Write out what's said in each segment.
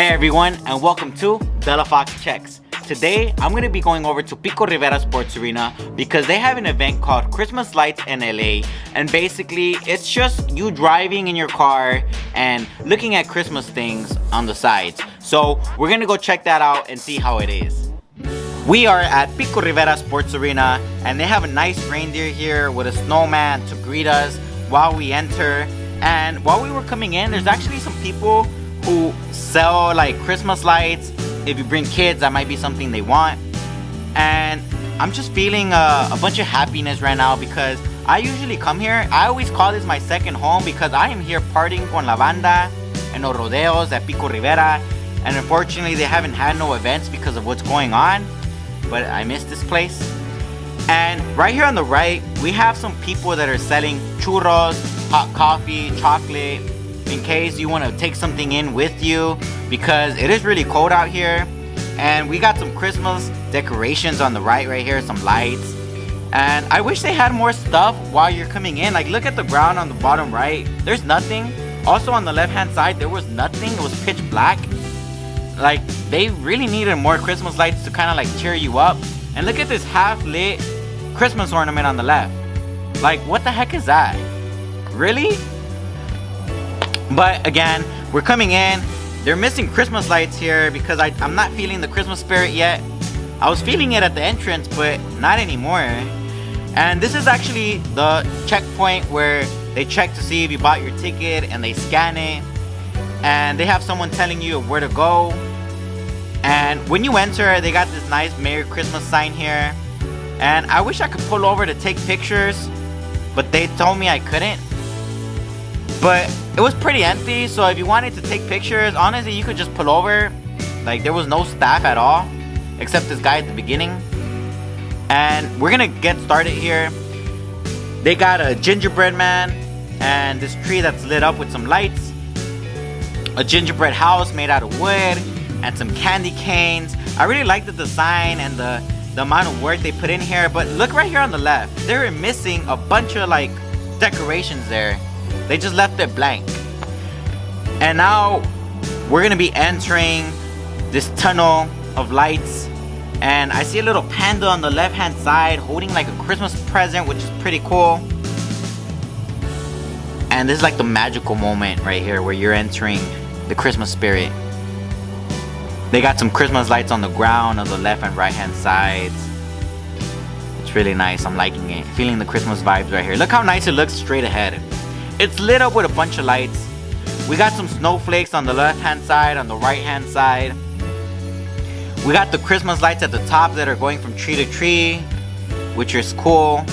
everyone, and welcome to Della Fox Checks. Today, I'm going to be going over to Pico Rivera Sports Arena because they have an event called Christmas Lights in LA. And basically, it's just you driving in your car and looking at Christmas things on the sides. So, we're going to go check that out and see how it is. We are at Pico Rivera Sports Arena, and they have a nice reindeer here with a snowman to greet us while we enter. And while we were coming in, there's actually some people who sell like Christmas lights. If you bring kids, that might be something they want. And I'm just feeling a bunch of happiness right now because I usually come here. I always call this my second home because I am here partying con la banda and los rodeos at Pico Rivera. And unfortunately, they haven't had no events because of what's going on. But I miss this place. And right here on the right, we have some people that are selling churros, hot coffee, chocolate, in case you want to take something in with you because it is really cold out here. And we got some Christmas decorations on the right here, some lights. And I wish they had more stuff while you're coming in. Like, look at the ground on the bottom right. There's nothing. Also on the left hand side, there was nothing. It was pitch black. Like, they really needed more Christmas lights to kind of like cheer you up. And look at this half lit Christmas ornament on the left. Like, what the heck is that? Really? But again, we're coming in. They're missing Christmas lights here because I'm not feeling the Christmas spirit yet. I was feeling it at the entrance, but not anymore. And this is actually the checkpoint where they check to see if you bought your ticket and they scan it. And they have someone telling you where to go. And when you enter, they got this nice Merry Christmas sign here. And I wish I could pull over to take pictures, but they told me I couldn't. But it was pretty empty, so if you wanted to take pictures, honestly, you could just pull over. Like, there was no staff at all, except this guy at the beginning. And we're gonna get started here. They got a gingerbread man and this tree that's lit up with some lights. A gingerbread house made out of wood and some candy canes. I really like the design and the amount of work they put in here. But look right here on the left. They're missing a bunch of like decorations there. They just left it blank. And now we're gonna be entering this tunnel of lights. And I see a little panda on the left hand side holding like a Christmas present, which is pretty cool. And this is like the magical moment right here where you're entering the Christmas spirit. They got some Christmas lights on the ground on the left and right hand sides. It's really nice. I'm liking it. Feeling the Christmas vibes right here. Look how nice it looks straight ahead. It's lit up with a bunch of lights. We got some snowflakes on the left hand side, on the right hand side. We got the Christmas lights at the top that are going from tree to tree, which is cool.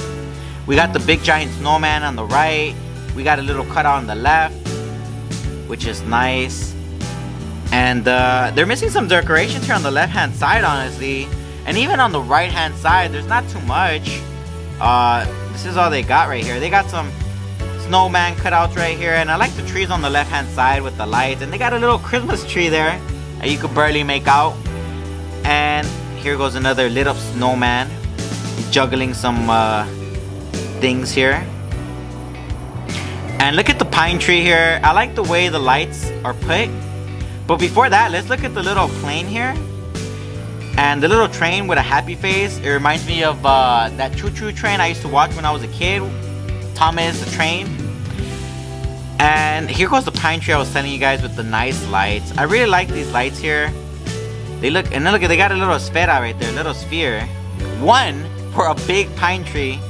We got the big giant snowman on the right. We got a little cutout on the left, which is nice. And they're missing some decorations here on the left hand side, honestly. And even on the right hand side, there's not too much. This is all they got right here. They got some snowman cutouts right here, and I like the trees on the left hand side with the lights, and they got a little Christmas tree there that you could barely make out. And here goes another lit up snowman juggling some things here. And look at the pine tree here. I like the way the lights are put. But before that, let's look at the little plane here and the little train with a happy face. It reminds me of that choo-choo train I used to watch when I was a kid, Thomas the Train. And here goes the pine tree I was telling you guys with the nice lights. I really like these lights here. They look, and then look, they got a little esfera right there, a little sphere. One for a big pine tree.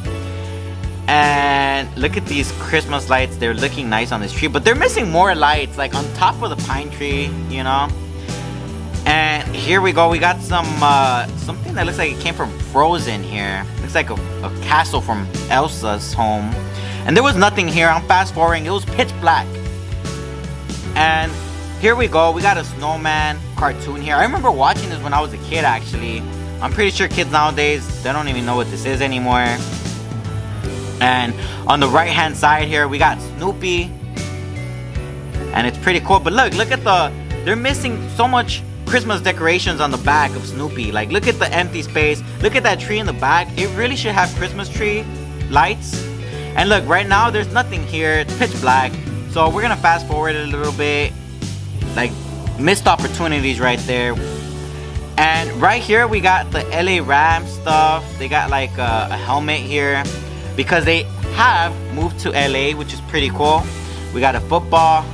And look at these Christmas lights. They're looking nice on this tree, but they're missing more lights, like on top of the pine tree, you know. And here we go. We got some something that looks like it came from Frozen here. Looks like a castle from Elsa's home. And there was nothing here. I'm fast forwarding. It was pitch black. And here we go. We got a snowman cartoon here. I remember watching this when I was a kid, actually. I'm pretty sure kids nowadays, they don't even know what this is anymore. And on the right hand side here, we got Snoopy. And it's pretty cool. But look at they're missing so much Christmas decorations on the back of Snoopy. Like, look at the empty space. Look at that tree in the back. It really should have Christmas tree lights. And look, right now there's nothing here. It's pitch black. So we're gonna fast forward a little bit. Like, Missed opportunities right there. And right here we got the LA Rams stuff. They got like a helmet here because they have moved to LA, which is pretty cool. We got a football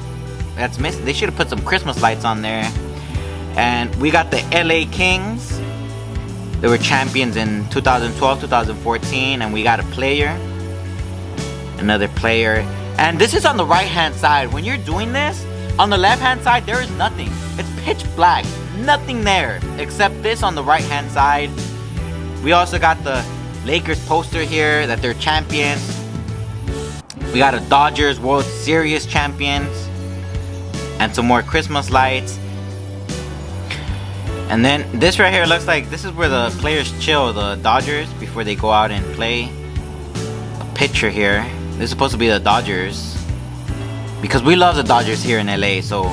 that's missing. They should have put some Christmas lights on there. And we got the LA Kings. They were champions in 2012, 2014, and we got a player. Another player. And this is on the right hand side. When you're doing this, on the left hand side, there is nothing. It's pitch black. Nothing there except this on the right hand side. We also got the Lakers poster here that they're champions. We got a Dodgers World Series champions. And some more Christmas lights. And then this right here looks like this is where the players chill, the Dodgers, before they go out and play. A picture here. This is supposed to be the Dodgers. Because we love the Dodgers here in LA, so.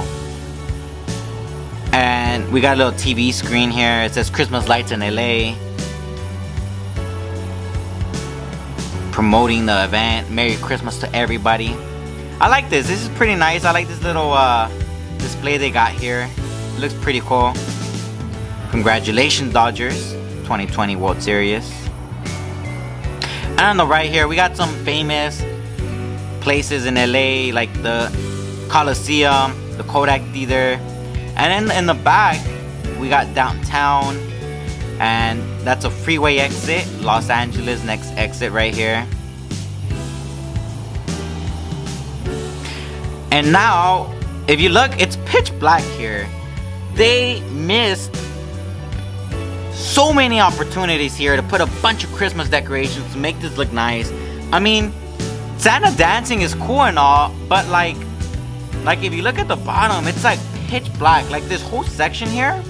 And we got a little TV screen here. It says Christmas lights in LA. Promoting the event. Merry Christmas to everybody. I like this. This is pretty nice. I like this little display they got here. It looks pretty cool. Congratulations, Dodgers. 2020 World Series. And on the right here, we got some famous places in LA, like the Coliseum, the Kodak Theater. And then in the back, we got downtown. And that's a freeway exit. Los Angeles next exit right here. And now, if you look, it's pitch black here. They missed so many opportunities here to put a bunch of Christmas decorations to make this look nice. I mean, Santa dancing is cool and all, but like if you look at the bottom, it's like pitch black. Like this whole section here,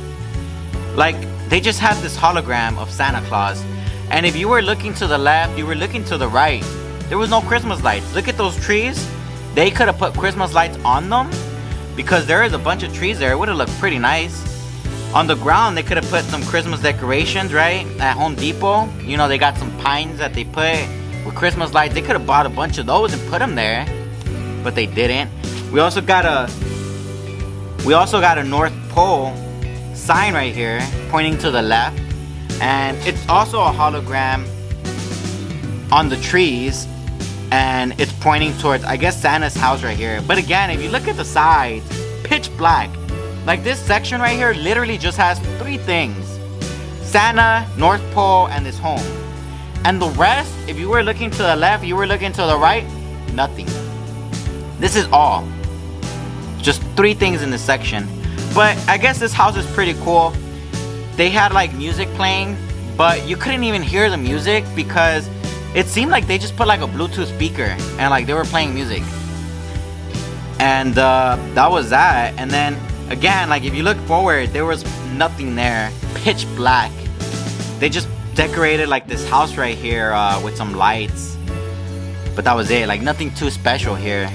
like they just have this hologram of Santa Claus. And if you were looking to the left, you were looking to the right, there was no Christmas lights. Look at those trees. They could have put Christmas lights on them because there is a bunch of trees there. It would have looked pretty nice. On the ground, they could have put some Christmas decorations, right? At Home Depot. You know, they got some pines that they put with Christmas lights. They could have bought a bunch of those and put them there, but they didn't. We also got a North Pole sign right here pointing to the left, and it's also a hologram on the trees, and it's pointing towards, I guess, Santa's house right here. But again, if you look at the sides, pitch black. Like this section right here literally just has 3 things: Santa, North Pole, and this home. And the rest, if you were looking to the left, you were looking to the right, nothing. This is all. Just 3 things in this section. But I guess this house is pretty cool. They had like music playing, but you couldn't even hear the music because it seemed like they just put like a Bluetooth speaker and like they were playing music. And that was that. And then again, like if you look forward, there was nothing there. Pitch black. They just decorated like this house right here with some lights. But that was it. Like nothing too special here.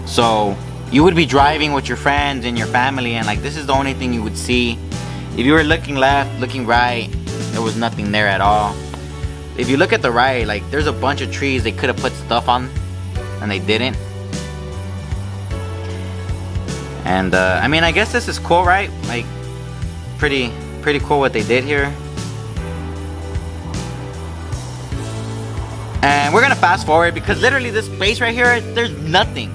So you would be driving with your friends and your family, and like this is the only thing you would see. If you were looking left, looking right, there was nothing there at all. If you look at the right, like there's a bunch of trees they could have put stuff on, and they didn't. And I mean, I guess this is cool, right? Like pretty cool what they did here. And we're gonna fast forward because literally this space right here, there's nothing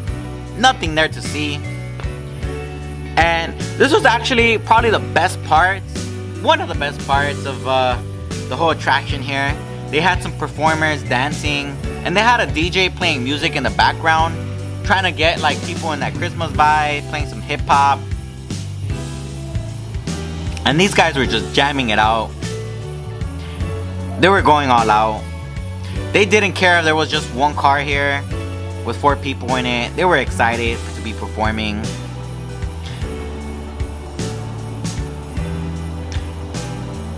there to see. And this was actually probably the best parts, one of the best parts of the whole attraction here. They had some performers dancing, and they had a DJ playing music in the background, trying to get like people in that Christmas vibe, playing some hip hop. And these guys were just jamming it out. They were going all out. They didn't care if there was just one car here with 4 people in it. They were excited to be performing.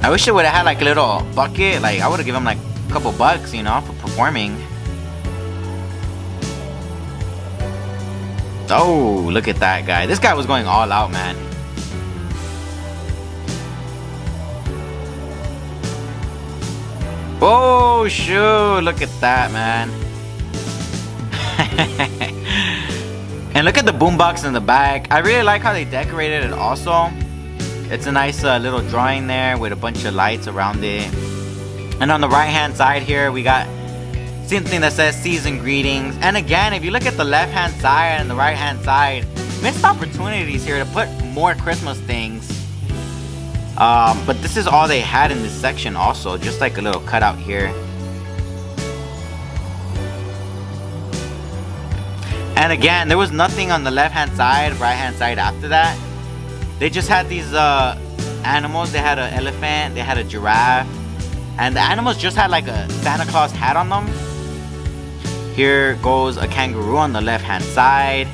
I wish they would have had like a little bucket. Like I would have given them like a couple bucks, you know, for performing. Oh, look at that guy. This guy was going all out, man. Oh, shoot. Look at that, man. And look at the boombox in the back. I really like how they decorated it also. It's a nice little drawing there with a bunch of lights around it. And on the right hand side here, we got something that says season greetings. And again, if you look at the left hand side and the right hand side, missed opportunities here to put more Christmas things. But this is all they had in this section also, just like a little cutout here. And again, there was nothing on the left hand side, right hand side after that. They just had these animals. They had an elephant, they had a giraffe, and the animals just had like a Santa Claus hat on them. Here goes a kangaroo on the left hand side.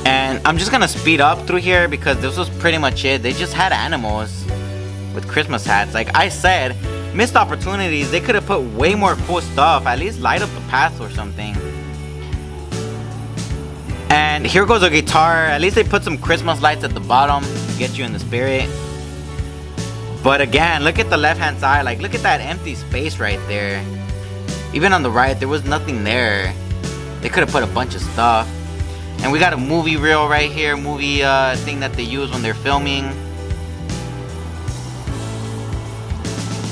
And I'm just gonna speed up through here because this was pretty much it. They just had animals with Christmas hats. Like I said, missed opportunities. They could have put way more cool stuff. At least light up the path or something. And here goes a guitar. At least they put some Christmas lights at the bottom to get you in the spirit. But again, look at the left hand side. Like look at that empty space right there. Even on the right, there was nothing there. They could have put a bunch of stuff. And we got a movie reel right here, movie thing that they use when they're filming.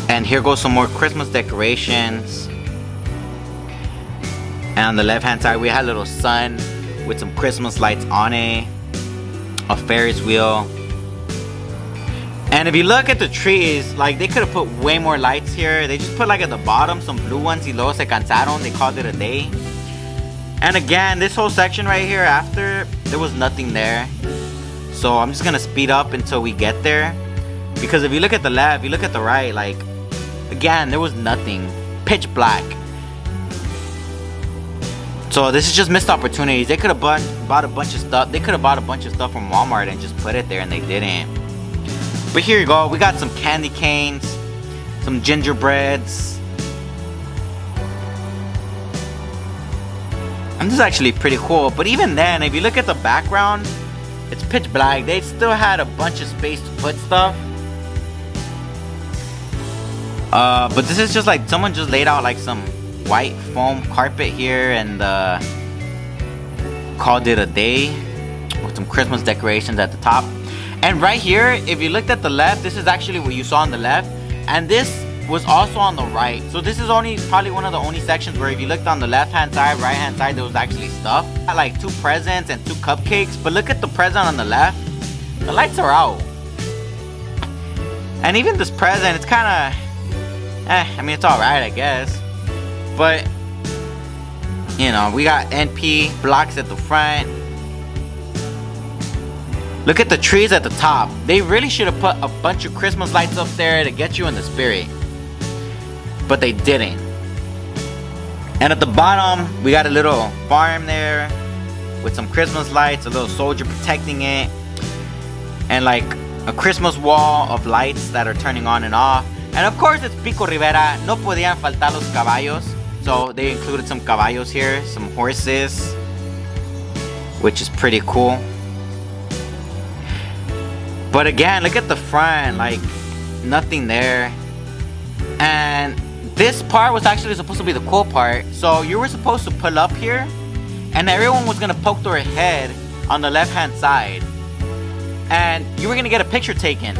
And here goes some more Christmas decorations. And on the left hand side, we had a little sun with some Christmas lights on it. A Ferris wheel. And if you look at the trees, like they could have put way more lights here. They just put like at the bottom some blue ones. Y luego se cansaron. They called it a day. And again, this whole section right here after, there was nothing there. So I'm just gonna speed up until we get there. Because if you look at the left, you look at the right, like, again, there was nothing. Pitch black. So this is just missed opportunities. They could have bought a bunch of stuff. They could have bought a bunch of stuff from Walmart and just put it there, and they didn't. But here you go. We got some candy canes, some gingerbreads. And this is actually pretty cool. But even then, if you look at the background, it's pitch black. They still had a bunch of space to put stuff. But this is just like someone just laid out like some white foam carpet here and called it a day with some Christmas decorations at the top. And right here, if you looked at the left, this is actually what you saw on the left. And this was also on the right. So this is probably one of the only sections where if you looked on the left hand side, right hand side, there was actually stuff. I had like 2 presents and 2 cupcakes. But look at the present on the left. The lights are out. And even this present, it's kind of, I mean, it's alright, I guess. But, you know, we got NP blocks at the front. Look at the trees at the top. They really should have put a bunch of Christmas lights up there to get you in the spirit. But they didn't. And at the bottom, we got a little farm there with some Christmas lights, a little soldier protecting it, and like a Christmas wall of lights that are turning on and off. And of course, it's Pico Rivera. No podían faltar los caballos. So they included some caballos here, some horses, which is pretty cool. But again, look at the front, like nothing there. And this part was actually supposed to be the cool part. So you were supposed to pull up here and everyone was gonna poke their head on the left hand side. And you were gonna get a picture taken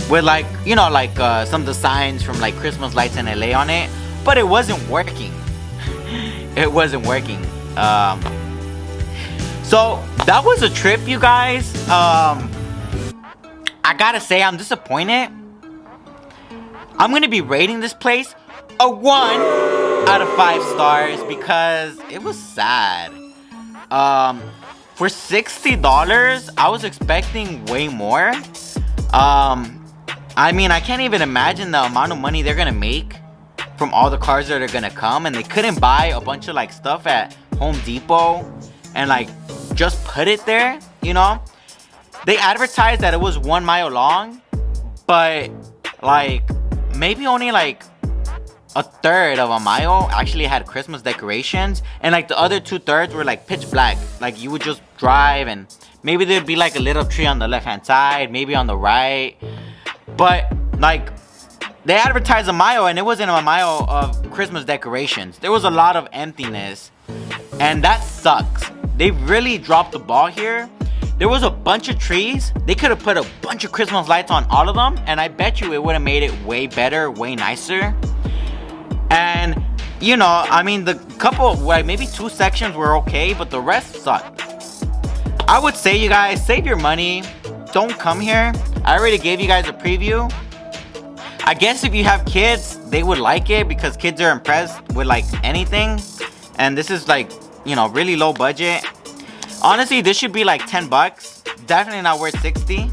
with like, you know, like some of the signs from like Christmas lights in LA on it. But it wasn't working. It wasn't working. So that was a trip, you guys. I gotta say, I'm disappointed. I'm gonna be rating this place a 1 out of 5 stars because it was sad. For $60, I was expecting way more. I mean, I can't even imagine the amount of money they're gonna make from all the cars that are gonna come, and they couldn't buy a bunch of like stuff at Home Depot and like just put it there, you know. They advertised that it was 1 mile long, but like maybe only like a third of a mile actually had Christmas decorations, and like the other 2/3 were like pitch black. Like you would just drive and maybe there'd be like a little tree on the left hand side, maybe on the right. But like they advertised a mile and it wasn't a mile of Christmas decorations. There was a lot of emptiness, and that sucks. They really dropped the ball here. There was a bunch of trees. They could have put a bunch of Christmas lights on all of them, and I bet you it would have made it way better, way nicer. And you know, I mean, the couple, like maybe 2 sections were okay, but the rest sucked. I would say, you guys, save your money. Don't come here. I already gave you guys a preview. I guess if you have kids, they would like it because kids are impressed with like anything. And this is like, you know, really low budget. Honestly, this should be like 10 bucks. Definitely not worth 60.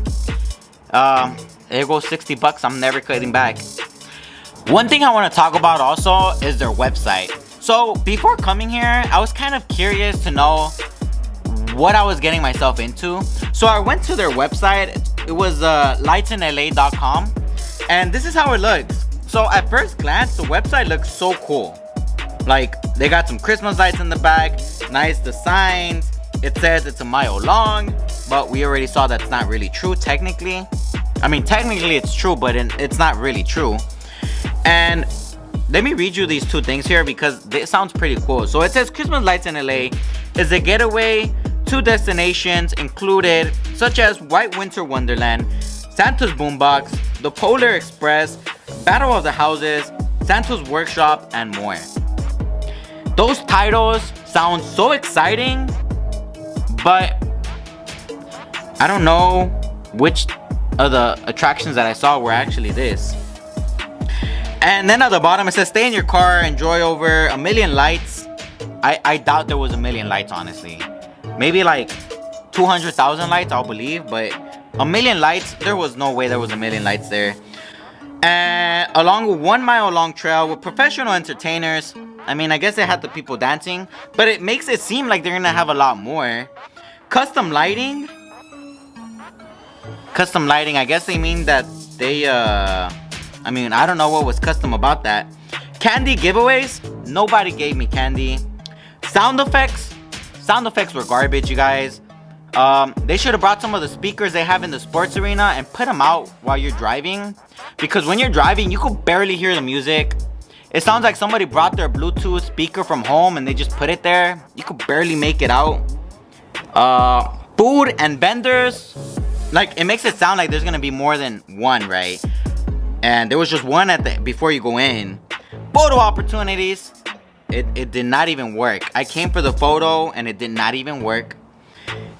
There goes 60 bucks. I'm never cutting back. One thing I want to talk about also is their website. So before coming here, I was kind of curious to know what I was getting myself into. So I went to their website. It was lightsinla.com, and this is how it looks. So at first glance, the website looks so cool. Like they got some Christmas lights in the back, nice designs. It says it's a mile long, but we already saw that's not really true technically. I mean, technically it's true, but it's not really true. And let me read you these 2 things here because it sounds pretty cool. So it says Christmas Lights in LA is a getaway to destinations included such as White Winter Wonderland, Santa's Boombox, the Polar Express, Battle of the Houses, Santa's Workshop, and more. Those titles sound so exciting, but I don't know which of the attractions that I saw were actually this. And then at the bottom it says stay in your car, enjoy over 1 million lights. I doubt there was 1 million lights, honestly. Maybe like 200,000 lights, I'll believe, but 1 million lights, there was no way there was 1 million lights there. And along a 1 mile long trail with professional entertainers. I mean, I guess they had the people dancing, but it makes it seem like they're gonna have a lot more. Custom lighting, I guess they mean that they I mean, I don't know what was custom about that. Candy giveaways, nobody gave me candy. Sound effects were garbage, you guys. They should have brought some of the speakers they have in the sports arena and put them out while you're driving, because when you're driving you could barely hear the music. It sounds like somebody brought their Bluetooth speaker from home and they just put it there. You could barely make it out. Food and vendors, like it makes it sound like there's gonna be more than one, right? And there was just one before you go in. Photo opportunities, it did not even work. I came for the photo and it did not even work.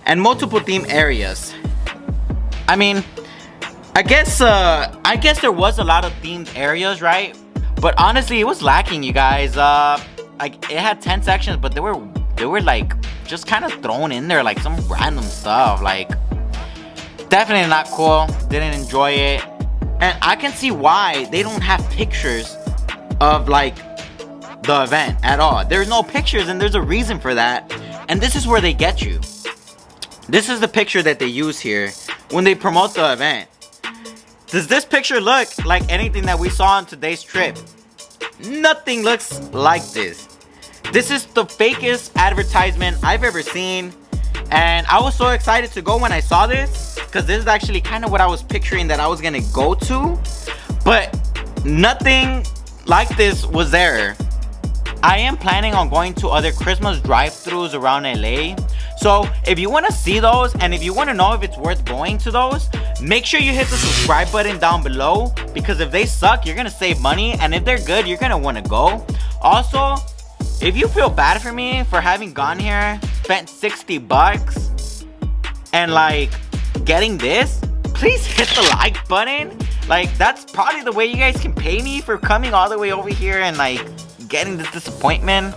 And multiple theme areas. I mean, I guess there was a lot of themed areas, right? But honestly, it was lacking, you guys. Like it had 10 sections, but they were like just kind of thrown in there like some random stuff. Like definitely not cool. Didn't enjoy it. And I can see why they don't have pictures of like the event at all. There's no pictures, and there's a reason for that. And this is where they get you. This is the picture that they use here when they promote the event. Does this picture look like anything that we saw on today's trip? Nothing looks like this. This is the fakest advertisement I've ever seen. And I was so excited to go when I saw this, because this is actually kind of what I was picturing that I was gonna go to, but nothing like this was there. I am planning on going to other Christmas drive-thrus around LA. So if you want to see those, and if you want to know if it's worth going to those, make sure you hit the subscribe button down below, because if they suck, you're gonna save money, and if they're good, you're gonna want to go. Also, if you feel bad for me for having gone here, spent 60 bucks, and like getting this, please hit the like button. Like that's probably the way you guys can pay me for coming all the way over here and like getting this disappointment.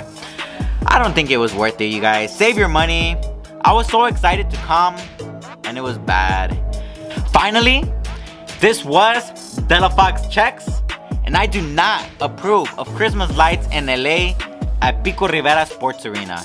I don't think it was worth it, you guys. Save your money. I was so excited to come and it was bad. Finally, this was Della Fox Checks, and I do not approve of Christmas lights in LA at Pico Rivera Sports Arena.